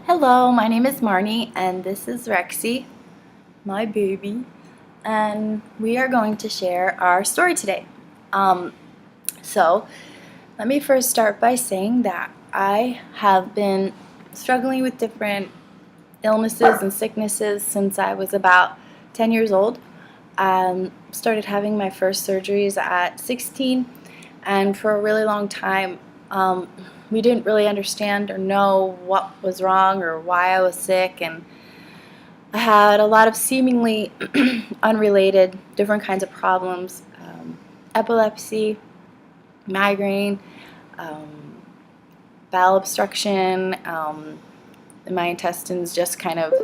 Hello, my name is Marni, and this is Rexy, my baby, and we are going to share our story today. So, let me first start by saying that I have been struggling with different illnesses and sicknesses since I was about 10 years old. Started having my first surgeries at 16, and for a really long time, we didn't really understand or know what was wrong or why I was sick, and I had a lot of seemingly unrelated different kinds of problems, epilepsy, migraine, um, bowel obstruction, my intestines just kind of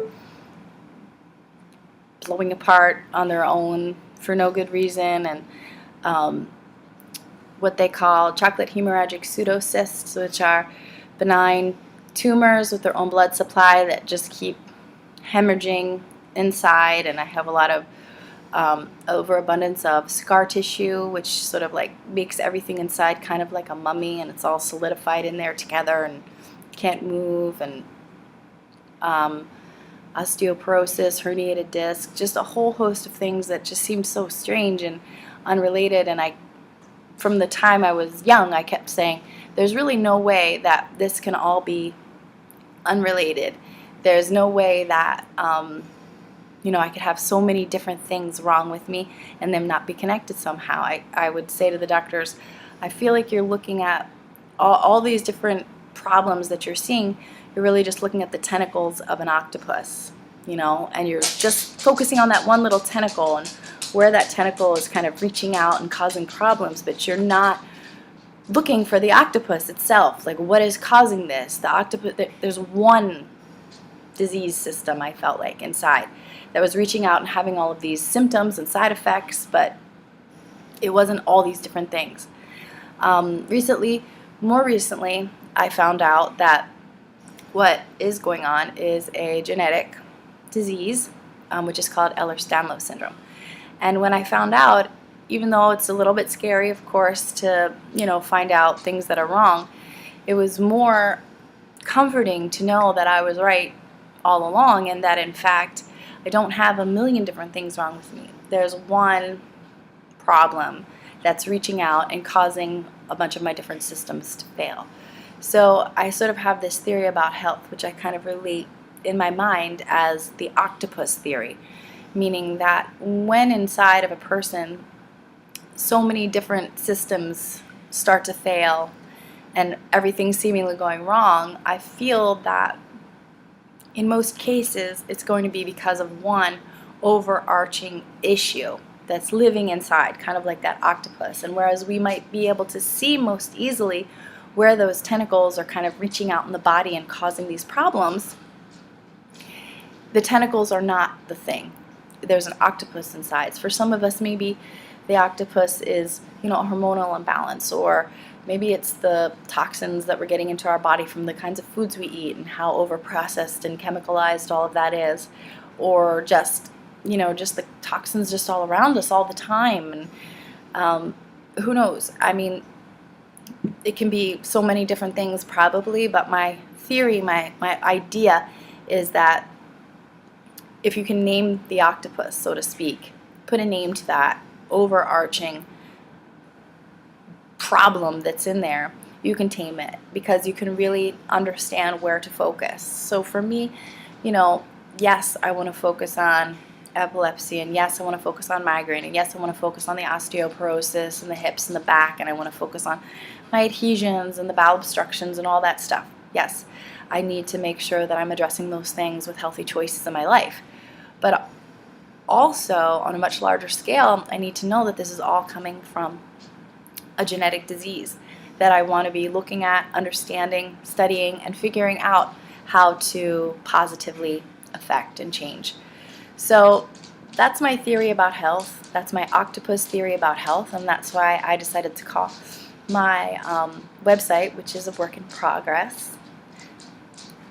blowing apart on their own for no good reason, and um, what they call chocolate hemorrhagic pseudocysts, which are benign tumors with their own blood supply that just keep hemorrhaging inside. And I have a lot of overabundance of scar tissue, which sort of like makes everything inside kind of like a mummy, and it's all solidified in there together and can't move, and osteoporosis, herniated disc, just a whole host of things that just seem so strange and unrelated. And from the time I was young, I kept saying, there's really no way that this can all be unrelated. There's no way that, I could have so many different things wrong with me and them not be connected somehow. I would say to the doctors, I feel like you're looking at all these different problems that you're seeing. You're really just looking at the tentacles of an octopus, and you're just focusing on that one little tentacle and where that tentacle is kind of reaching out and causing problems, but you're not looking for the octopus itself. Like, what is causing this? The octopus, there's one disease system, I felt like, inside that was reaching out and having all of these symptoms and side effects, but it wasn't all these different things. More recently, I found out that what is going on is a genetic disease, which is called Ehlers-Danlos syndrome. And when I found out, even though it's a little bit scary, of course, to find out things that are wrong, it was more comforting to know that I was right all along, and that in fact I don't have a million different things wrong with me. There's one problem that's reaching out and causing a bunch of my different systems to fail. So I sort of have this theory about health, which I kind of relate in my mind as the octopus theory, meaning that when inside of a person so many different systems start to fail and everything's seemingly going wrong, I feel that in most cases it's going to be because of one overarching issue that's living inside, kind of like that octopus. And whereas we might be able to see most easily where those tentacles are kind of reaching out in the body and causing these problems, the tentacles are not the thing. There's an octopus inside. For some of us, maybe the octopus is, a hormonal imbalance, or maybe it's the toxins that we're getting into our body from the kinds of foods we eat and how overprocessed and chemicalized all of that is, or just the toxins just all around us all the time. And who knows? I mean, it can be so many different things probably, but my theory, my idea is that if you can name the octopus, so to speak, put a name to that overarching problem that's in there, you can tame it, because you can really understand where to focus. So for me, yes, I want to focus on epilepsy, and yes, I want to focus on migraine, and yes, I want to focus on the osteoporosis and the hips and the back, and I want to focus on my adhesions and the bowel obstructions and all that stuff. Yes, I need to make sure that I'm addressing those things with healthy choices in my life. But also, on a much larger scale, I need to know that this is all coming from a genetic disease that I want to be looking at, understanding, studying, and figuring out how to positively affect and change. So that's my theory about health. That's my octopus theory about health, and that's why I decided to call my website, which is a work in progress.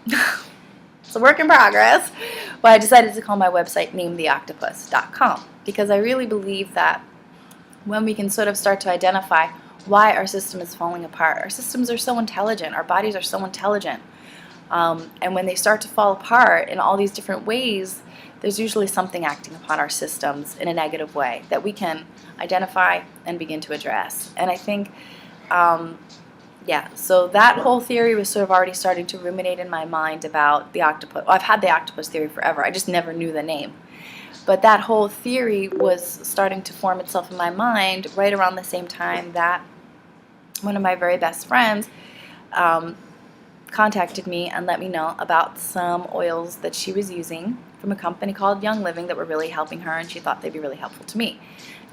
It's a work in progress. But I decided to call my website nametheoctopus.com, because I really believe that when we can sort of start to identify why our system is falling apart. Our systems are so intelligent. Our bodies are so intelligent. And when they start to fall apart in all these different ways, there's usually something acting upon our systems in a negative way that we can identify and begin to address. And I think, yeah, so that whole theory was sort of already starting to ruminate in my mind about the octopus. Well, I've had the octopus theory forever. I just never knew the name. But that whole theory was starting to form itself in my mind right around the same time that one of my very best friends contacted me and let me know about some oils that she was using from a company called Young Living that were really helping her, and she thought they'd be really helpful to me.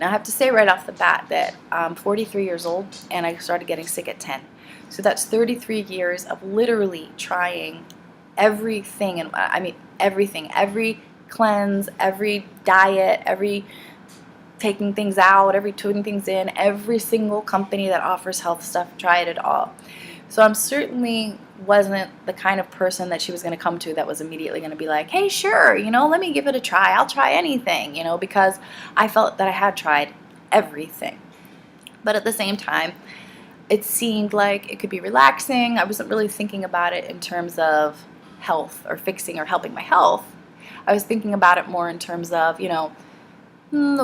Now I have to say right off the bat that I'm 43 years old and I started getting sick at 10. So that's 33 years of literally trying everything, and I mean everything, every cleanse, every diet, every taking things out, every putting things in, every single company that offers health stuff, tried it all. So I'm certainly wasn't the kind of person that she was going to come to that was immediately going to be like, hey, sure, let me give it a try. I'll try anything, because I felt that I had tried everything. But at the same time, it seemed like it could be relaxing. I wasn't really thinking about it in terms of health or fixing or helping my health. I was thinking about it more in terms of, it'll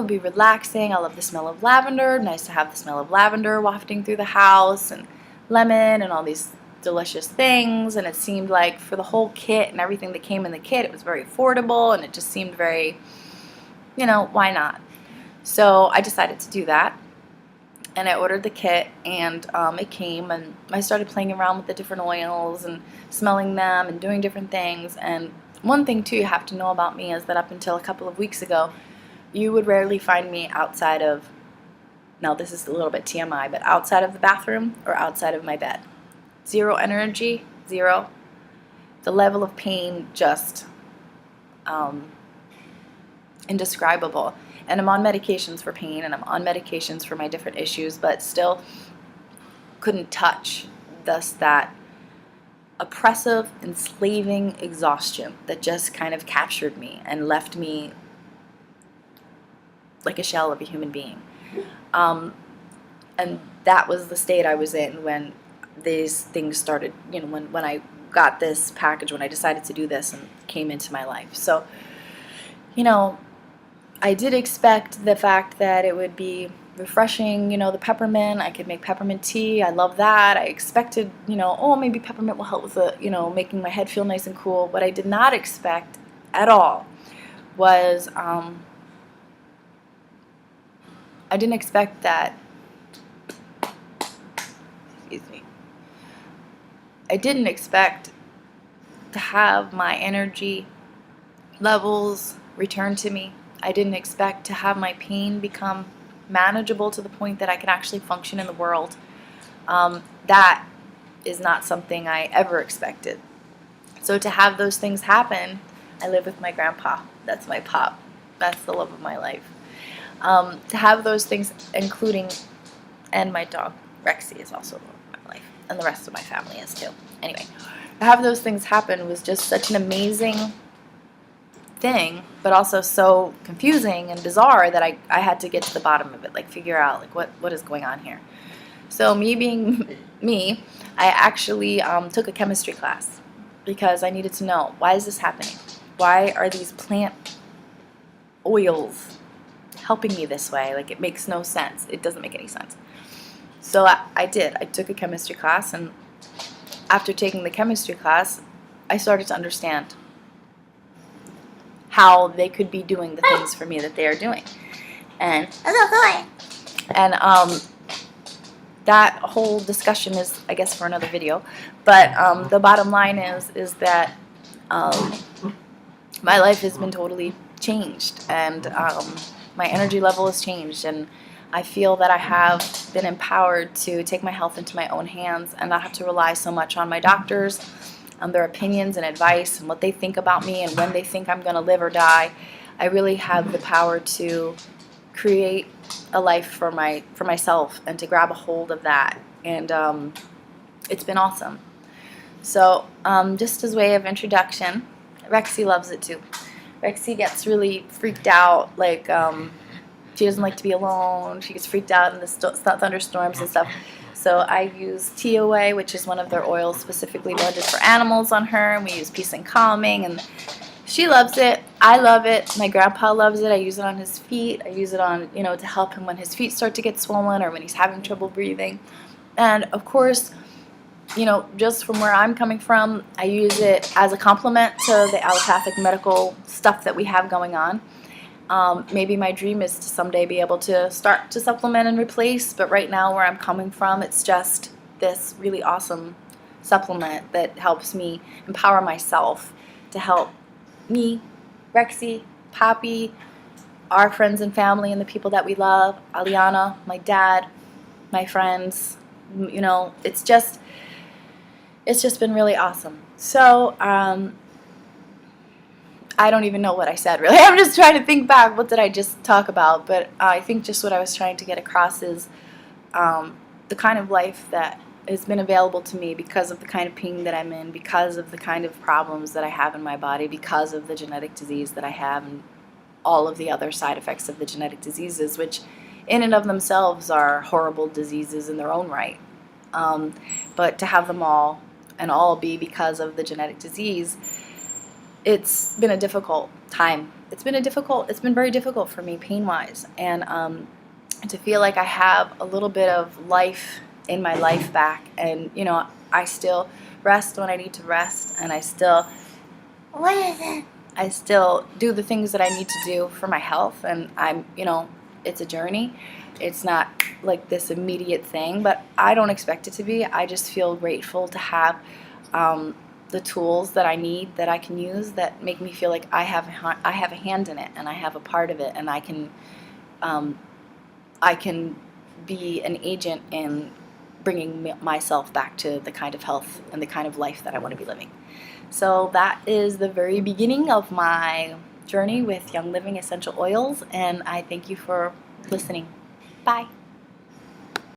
be relaxing. I love the smell of lavender. Nice to have the smell of lavender wafting through the house, and lemon and all these delicious things. And it seemed like for the whole kit and everything that came in the kit, it was very affordable, and it just seemed very, why not? So I decided to do that. And I ordered the kit, and it came, and I started playing around with the different oils and smelling them and doing different things. And one thing, too, you have to know about me is that up until a couple of weeks ago, you would rarely find me outside of, now this is a little bit TMI, but outside of the bathroom or outside of my bed. Zero energy, zero. The level of pain, just indescribable. And I'm on medications for pain, and I'm on medications for my different issues, but still couldn't touch thus that oppressive, enslaving exhaustion that just kind of captured me and left me like a shell of a human being. And that was the state I was in when these things started, when I got this package, when I decided to do this and came into my life. So, I did expect the fact that it would be refreshing, the peppermint. I could make peppermint tea. I love that. I expected, maybe peppermint will help with the, making my head feel nice and cool. What I did not expect at all was, I didn't expect that, excuse me, I didn't expect to have my energy levels return to me. I didn't expect to have my pain become manageable to the point that I can actually function in the world. That is not something I ever expected. So to have those things happen, I live with my grandpa. That's my pop. That's the love of my life. To have those things, including, and my dog, Rexy, is also the love of my life. And the rest of my family is too. Anyway, to have those things happen was just such an amazing thing, but also so confusing and bizarre that I had to get to the bottom of it, like figure out like what is going on here. So me being me, I actually took a chemistry class because I needed to know, why is this happening? Why are these plant oils helping me this way? Like, it makes no sense. It doesn't make any sense. So I did. I took a chemistry class, and after taking the chemistry class, I started to understand how they could be doing the things for me that they are doing. And that whole discussion is, I guess, for another video. But the bottom line is that my life has been totally changed, and my energy level has changed, and I feel that I have been empowered to take my health into my own hands and not have to rely so much on my doctors, their opinions and advice and what they think about me and when they think I'm going to live or die. I really have the power to create a life for myself and to grab a hold of that, and it's been awesome. So just as way of introduction, Rexy loves it too. Rexy gets really freaked out, like she doesn't like to be alone. She gets freaked out in the thunderstorms and stuff. So I use TOA, which is one of their oils specifically blended for animals, on her, and we use Peace and Calming, and she loves it. I love it. My grandpa loves it. I use it on his feet. I use it on, to help him when his feet start to get swollen or when he's having trouble breathing. And of course, just from where I'm coming from, I use it as a complement to the allopathic medical stuff that we have going on. Maybe my dream is to someday be able to start to supplement and replace, but right now where I'm coming from, it's just this really awesome supplement that helps me empower myself to help me, Rexy, Poppy, our friends and family and the people that we love, Aliana, my dad, my friends. It's just been really awesome. So I don't even know what I said, really. I'm just trying to think back. What did I just talk about? But I think just what I was trying to get across is the kind of life that has been available to me because of the kind of pain that I'm in, because of the kind of problems that I have in my body, because of the genetic disease that I have, and all of the other side effects of the genetic diseases, which in and of themselves are horrible diseases in their own right. But to have them all be because of the genetic disease, it's been a difficult time. It's been very difficult for me pain-wise, and to feel like I have a little bit of life in my life back, and I still rest when I need to rest, and I still do the things that I need to do for my health, and it's a journey. It's not like this immediate thing, but I don't expect it to be. I just feel grateful to have the tools that I need, that I can use, that make me feel like I have a hand in it, and I have a part of it, and I can be an agent in bringing myself back to the kind of health and the kind of life that I want to be living. So that is the very beginning of my journey with Young Living Essential Oils, and I thank you for listening. Bye.